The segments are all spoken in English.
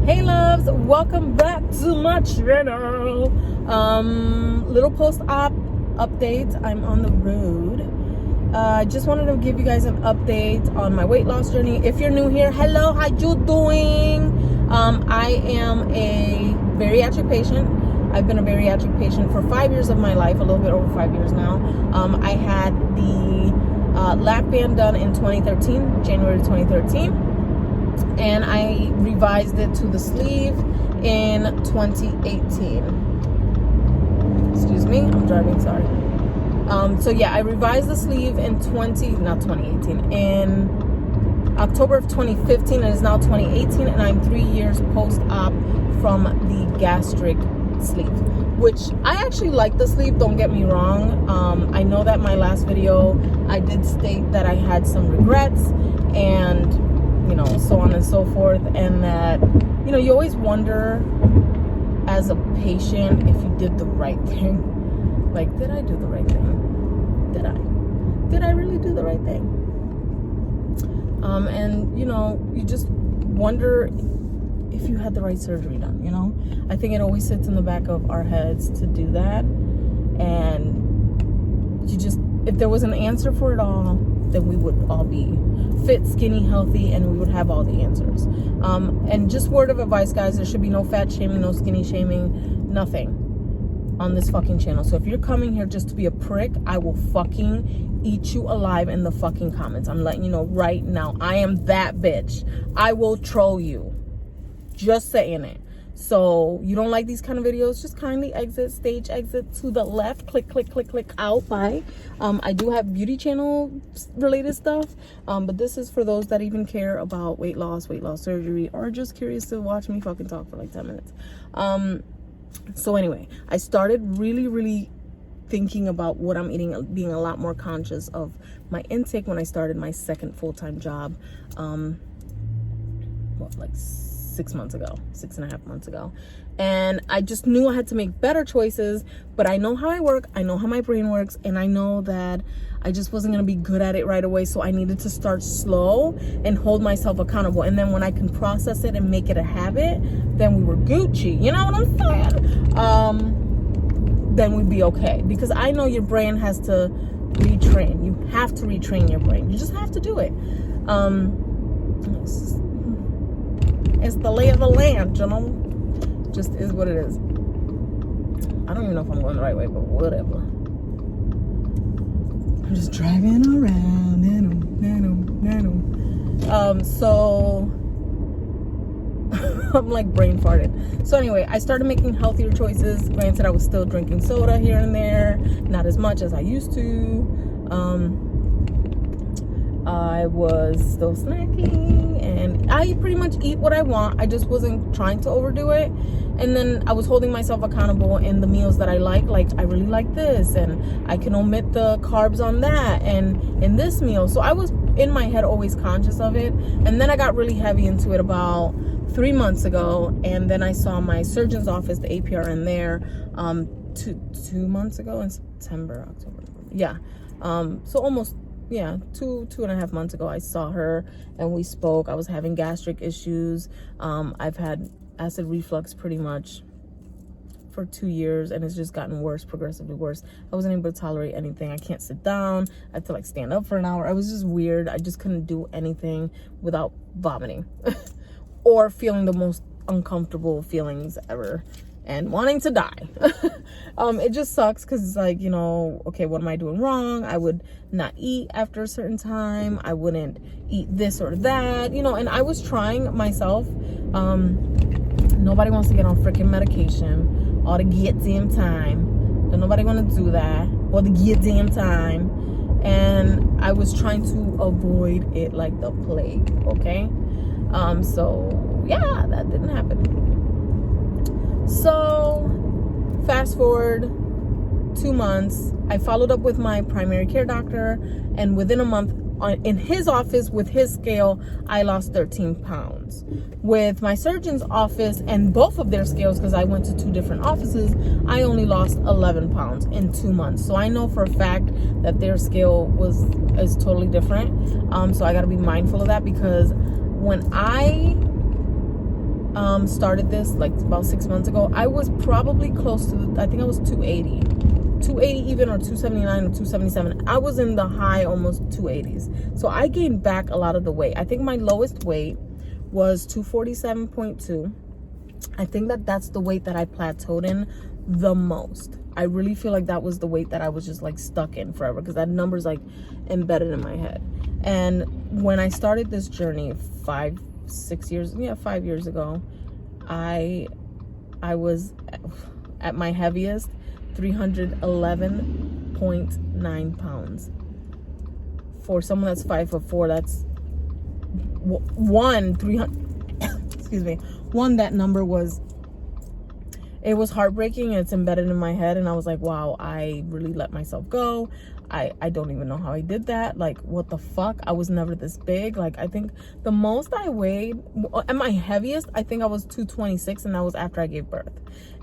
Hey loves, welcome back to my channel. Little post-op update. I'm on the road. I just wanted to give you guys an update on my weight loss journey. If you're new here, hello, how you doing? I am a bariatric patient. I've been a bariatric patient for 5 years of my life, a little bit over 5 years now. I had the lap band done in 2013, January 2013. And I revised it to the sleeve in 2018. Excuse me, I'm driving, sorry. So yeah, I revised the sleeve in in October of 2015, and it's now 2018, and I'm 3 years post-op from the gastric sleeve, which I actually like the sleeve, don't get me wrong. I know that my last video, I did state that I had some regrets, and you know, so on and so forth, and that, you know, you always wonder as a patient if you did the right thing. Like, did I do the right thing? Did I really do the right thing? And you know, you just wonder if you had the right surgery done, you know? I think it always sits in the back of our heads to do that, and you just, if there was an answer for it all, then we would all be fit, skinny, healthy, and we would have all the answers. And just word of advice, guys, there should be no fat shaming, no skinny shaming, nothing on this fucking channel. So if you're coming here just to be a prick, I will fucking eat you alive in the fucking comments. I'm letting you know right now. I am that bitch. I will troll you. Just saying it. So you don't like these kind of videos, just kindly stage exit to the left, click out. Bye. I do have beauty channel related stuff, but this is for those that even care about weight loss surgery, or just curious to watch me fucking talk for like 10 minutes. So anyway, I started really thinking about what I'm eating, being a lot more conscious of my intake when I started my second full-time job, like 6.5 months ago. And I just knew I had to make better choices, but I know how I work, I know how my brain works, and I know that I just wasn't gonna be good at it right away, so I needed to start slow and hold myself accountable. And then when I can process it and make it a habit, then we were Gucci, you know what I'm saying? Then we'd be okay, because I know your brain has to retrain. You have to retrain your brain. You just have to do it. It's the lay of the land, you know? Just is what it is. I don't even know if I'm going the right way, but whatever. I'm just driving around. So I'm like brain farted. So anyway, I started making healthier choices. Granted, I was still drinking soda here and there, not as much as I used to. I was still snacking, and I pretty much eat what I want. I just wasn't trying to overdo it. And then I was holding myself accountable in the meals that I like I really like this, and I can omit the carbs on that and in this meal. So I was in my head always conscious of it. And then I got really heavy into it about 3 months ago, and then I saw my surgeon's office, the APRN there, 2 months ago in September, October, yeah. So almost, yeah, 2.5 months ago, I saw her and we spoke. I was having gastric issues. I've had acid reflux pretty much for 2 years, and it's just gotten worse, progressively worse. I wasn't able to tolerate anything. I can't sit down. I had to like stand up for an hour. I was just weird. I just couldn't do anything without vomiting or feeling the most uncomfortable feelings ever and wanting to die. It just sucks because it's like, you know, okay, what am I doing wrong? I would not eat after a certain time. I wouldn't eat this or that, you know, and I was trying myself. Nobody wants to get on freaking medication all the goddamn time. Don't nobody want to do that all the goddamn time. And I was trying to avoid it like the plague, okay? So yeah, that didn't happen. So fast forward 2 months, I followed up with my primary care doctor, and within a month in his office with his scale, I lost 13 pounds. With my surgeon's office and both of their scales, because I went to 2 different offices, I only lost 11 pounds in 2 months. So I know for a fact that their scale is totally different. So I got to be mindful of that, because when I started this like about 6 months ago, I was probably close to I think I was 280 even, or 279 or 277. I was in the high almost 280s. So I gained back a lot of the weight. I think my lowest weight was 247.2. I think that's the weight that I plateaued in the most. I really feel like that was the weight that I was just like stuck in forever, because that number's like embedded in my head. And when I started this journey 5 years ago, I was at my heaviest 311.9 pounds. For someone that's 5'4", that's that number was, it was heartbreaking. It's embedded in my head, and I was like, wow, I really let myself go. I don't even know how I did that. Like, what the fuck? I was never this big. Like, I think the most I weighed, at my heaviest, I think I was 226, and that was after I gave birth.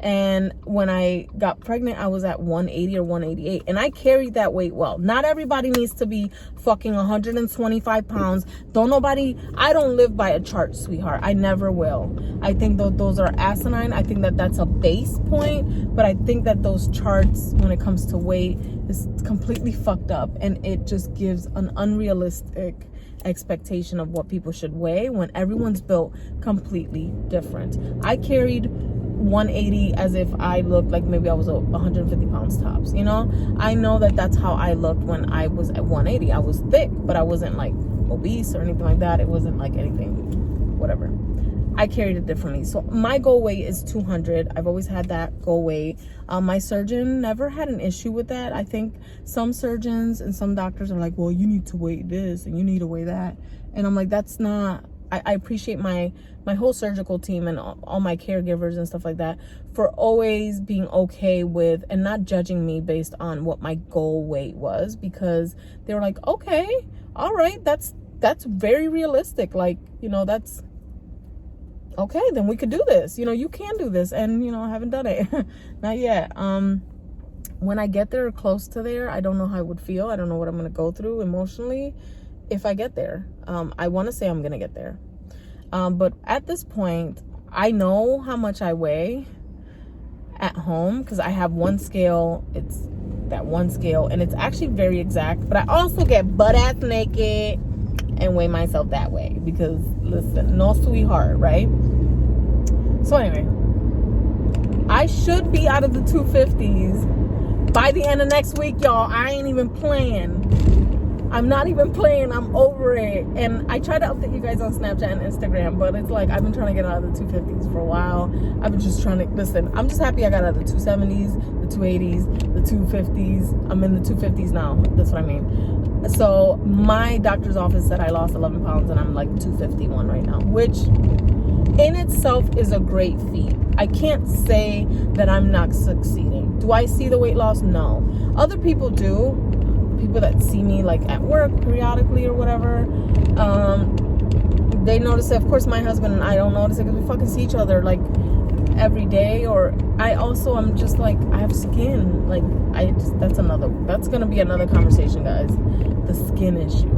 And when I got pregnant, I was at 180 or 188, and I carried that weight well. Not everybody needs to be fucking 125 pounds. I don't live by a chart, sweetheart. I never will. I think those are asinine. I think that's a base point, but I think that those charts, when it comes to weight, is completely fucked up, and it just gives an unrealistic expectation of what people should weigh when everyone's built completely different. I carried 180 as if I looked like maybe I was 150 pounds tops, you know? I know that's how I looked when I was at 180. I was thick, but I wasn't like obese or anything like that. It wasn't like anything, whatever. I carried it differently. So my goal weight is 200. I've always had that goal weight. My surgeon never had an issue with that. I think some surgeons and some doctors are like, well, you need to weigh this and you need to weigh that. And I'm like, that's not, I appreciate my whole surgical team and all my caregivers and stuff like that for always being okay with and not judging me based on what my goal weight was, because they were like, okay, all right, that's very realistic. Like, you know, that's okay, then we could do this. You know, you can do this. And, you know, I haven't done it. Not yet. When I get there, close to there, I don't know how I would feel. I don't know what I'm going to go through emotionally if I get there. I want to say I'm going to get there. But at this point, I know how much I weigh at home because I have one scale. It's that one scale, and it's actually very exact. But I also get butt-ass naked and weigh myself that way because, listen, no sweetheart, right? So anyway, I should be out of the 250s by the end of next week, y'all. I ain't even playing. I'm not even playing. I'm over it. And I try to update you guys on Snapchat and Instagram, but it's like I've been trying to get out of the 250s for a while. I've been just trying to, listen, I'm just happy I got out of the 270s, the 280s, the 250s. I'm in the 250s now. That's what I mean. So my doctor's office said I lost 11 pounds and I'm like 251 right now, which in itself is a great feat. I can't say that I'm not succeeding. Do I see the weight loss? No. Other people do. People that see me like at work periodically or whatever, they notice it. Of course, my husband and I don't notice it because we fucking see each other like every day. Or I'm just like, I have skin. Like that's gonna be another conversation, guys. The skin issue.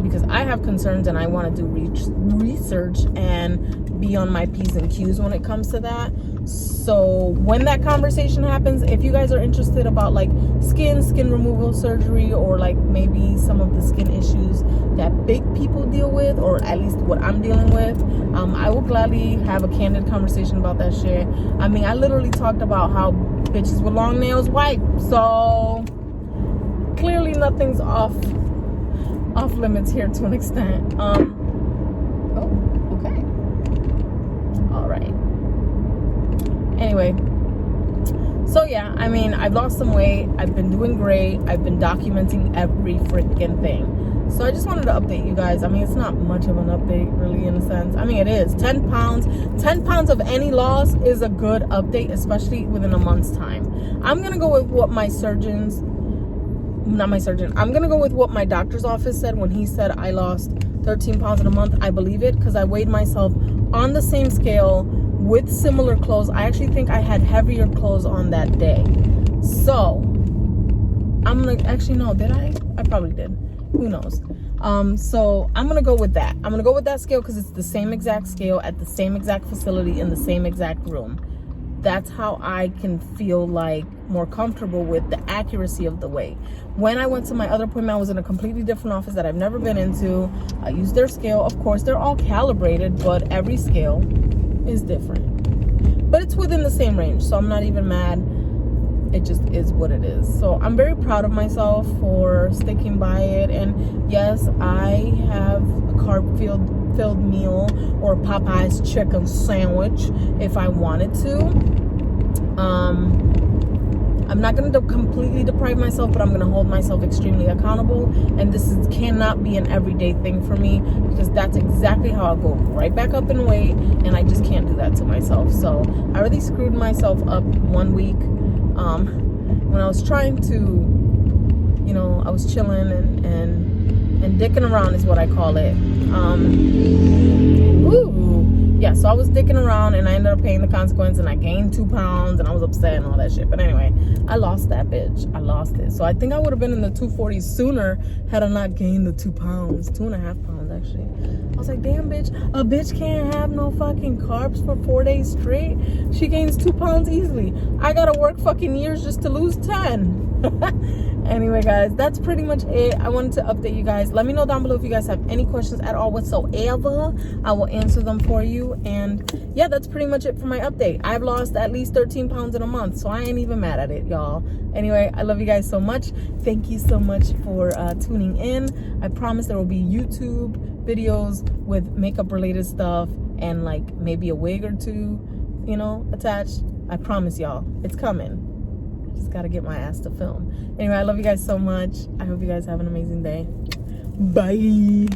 Because I have concerns and I want to do research and be on my P's and Q's when it comes to that. So when that conversation happens, if you guys are interested about like skin removal surgery, or like maybe some of the skin issues that big people deal with, or at least what I'm dealing with, I will gladly have a candid conversation about that shit. I mean, I literally talked about how bitches with long nails wipe. So clearly nothing's off limits here to an extent. Okay. All right. Anyway, so yeah, I mean, I've lost some weight. I've been doing great. I've been documenting every freaking thing. So I just wanted to update you guys. I mean, it's not much of an update, really, in a sense. I mean, it is. 10 pounds of any loss is a good update, especially within a month's time. I'm going to go with what I'm going to go with what my doctor's office said when he said I lost 13 pounds in a month. I believe it because I weighed myself on the same scale with similar clothes. I actually think I had heavier clothes on that day. So I'm like, actually, no, did I? I probably did. Who knows? So I'm gonna go with that. I'm gonna go with that scale because it's the same exact scale at the same exact facility in the same exact room. That's how I can feel like more comfortable with the accuracy of the weight. When I went to my other appointment, I was in a completely different office that I've never been into. I used their scale. Of course, they're all calibrated, but every scale is different. But it's within the same range, so I'm not even mad. It just is what it is. So I'm very proud of myself for sticking by it. And yes, I have a carb-filled meal or Popeye's chicken sandwich if I wanted to. I'm not going to completely deprive myself, but I'm going to hold myself extremely accountable. And this cannot be an everyday thing for me, because that's exactly how I'll go right back up in weight, and I just can't do that to myself. So I really screwed myself up 1 week when I was trying to, you know, I was chilling and dicking around is what I call it. Yeah, so I was dicking around and I ended up paying the consequence, and I gained 2 pounds and I was upset and all that shit. But anyway, I lost that bitch. I lost it. So I think I would have been in the 240s sooner had I not gained the 2 pounds, 2.5 pounds actually. I was like, damn, bitch, a bitch can't have no fucking carbs for 4 days straight. She gains 2 pounds easily. I gotta work fucking years just to lose 10. Anyway, guys, that's pretty much it. I wanted to update you guys. Let me know down below if you guys have any questions at all whatsoever. I will answer them for you. And yeah, that's pretty much it for my update. I've lost at least 13 pounds in a month, so I ain't even mad at it, y'all. Anyway, I love you guys so much. Thank you so much for tuning in. I promise there will be YouTube videos with makeup related stuff and like maybe a wig or two, you know, attached. I promise y'all, it's coming. Just gotta get my ass to film. Anyway, I love you guys so much. I hope you guys have an amazing day. Bye.